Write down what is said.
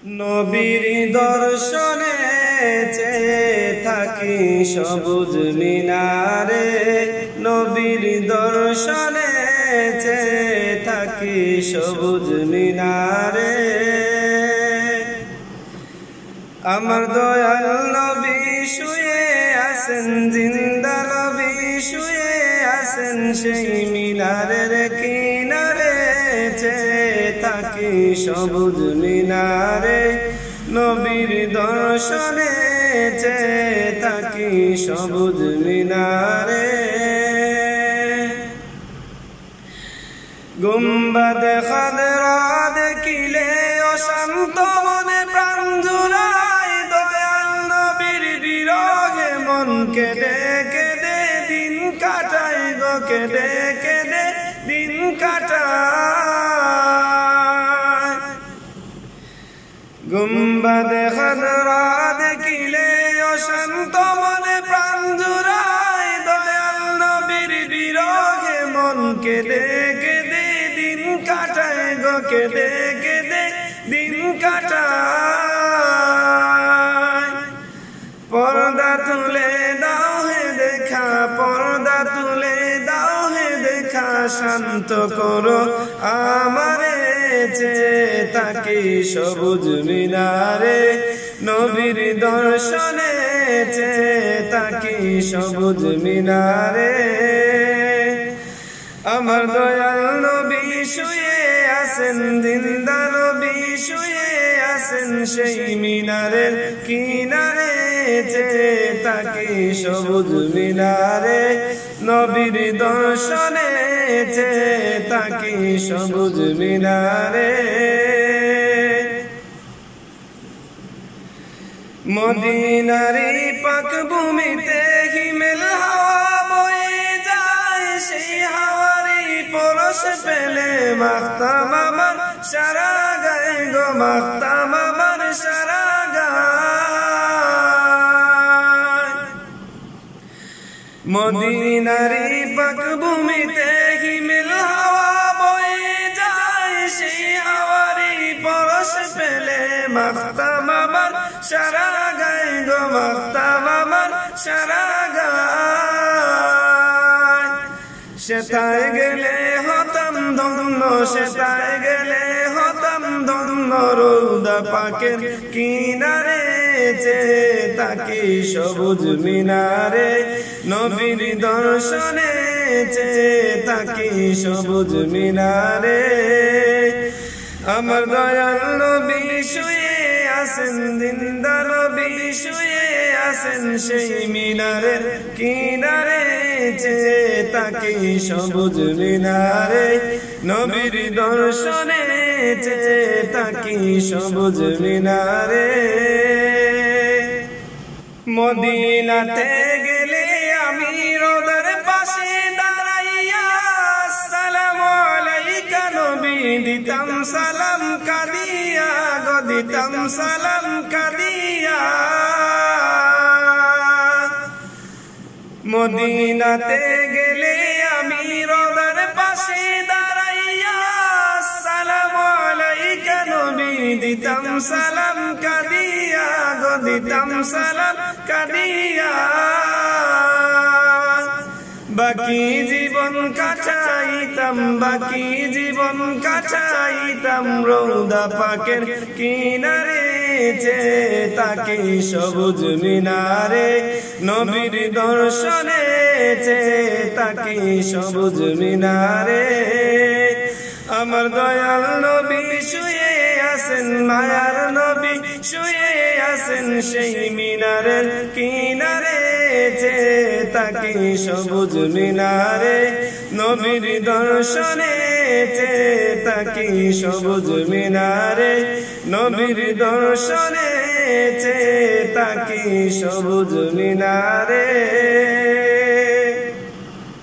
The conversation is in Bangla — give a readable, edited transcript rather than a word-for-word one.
নবীর দর্শনে চেয়ে থাকি সবুজ মিনারে, নবীর দর্শনে চেয়ে থাকি সবুজ মিনারে। আমার দয়াল নবী শুয়ে আছেন, জিন্দা নবী শুয়ে আছেন সেই মিনারের কিনারে, চেয়ে থাকি সবুজ মিনারে। নবীর দর্শনে চেয়ে থাকি সবুজ মিনারে। গুম্বাদে খাদরা দেখিলে অশান্ত মনে প্রাণ জুড়ায়, দয়াল নবীর বিরহে মন কেঁদে কেঁদে দিন কাটায় গো, কেঁদে কেঁদে দিন কাটায়। গুম্বাদে খাদরা দেখিলে অশান্ত মনে প্রাণ জুড়ায়, দয়াল নবীর বিরহে মন কেঁদে কেঁদে দিন কাটায় গো, কেঁদে কেঁদে দিন কাটায়। পর্দা তুলে দাও হে দেখা, পর্দা তুলে দাও হে দেখা, শান্ত করো আমারে, চেয়ে থাকি সবুজ মিনারে। নবীর দর্শনে চেয়ে থাকি সবুজ মিনারে। আমার দয়াল নবী শুয়ে আছেন, জিন্দা নবী শুয়ে আছেন সেই মিনারের কিনারে, চেয়ে থাকি সবুজ মিনারে। নবীর দর্শনে চেয়ে থাকি সবুজ মিনারে। মদিনারি পাক ভূমিতে হিমেল হাওয়া বয়ে যায়, সেই হাওয়ারি পরশ পেলে মাখতাম আমার সারা গায়ে গো, মাখতাম আমার সারা গায়ে। মদিনারি পাক ভূমিতে হিমেল হাওয়া বয়ে যায়, সেই হাওয়ারি পরশ পেলে মাখতাম আমার সারা গায়ে গো, মাখতাম আমার সারা গায়ে। সেথায় গেলে হতাম ধন্য, সেথায় গেলে হতাম ধন্য, রৌদা পাকের কিনারে চেয়ে থাকি সবুজ মিনারে। নবীর দর্শনে চেয়ে থাকি সবুজ মিনারে। আমার দয়াল নবী শুয়ে আছেন, জিন্দা নবী শুয়ে আছেন সেই মিনারের কিনারে, চেয়ে থাকি সবুজ মিনারে। নবীর দর্শনে চেয়ে থাকি সবুজ মিনারে। মদিনাতে গেলে আমি রোদের পাশে দাঁড়াইয়া আসসালামু আলাইকা নবী দিতাম সালাম কাঁদিয়া গো, দিতাম সালাম কাঁদিয়া। মদিনাতে গেলে আমি রোদের পাশে দাঁড়াইয়া আসসালামু আলাইকা নবী দিতাম সালাম কাঁদিয়া গো, দিতাম সালাম কাঁদিয়া। বাকি জীবন কাটাইতাম, বাকি জীবন কাটাইতাম রৌদা পাকের কিনারে, চেয়ে থাকি সবুজ মিনারে। নবীর দর্শনে চেয়ে থাকি সবুজ মিনারে। আমার দয়াল নবী শুয়ে আছেন, মায়ার নবী শুয়ে আছেন সেই মিনারের কিনারে, চেয়ে থাকি সবুজ মিনারে। নবীর দর্শনে চেয়ে থাকি সবুজ মিনারে। নবীর দর্শনে চেয়ে থাকি সবুজ মিনারে।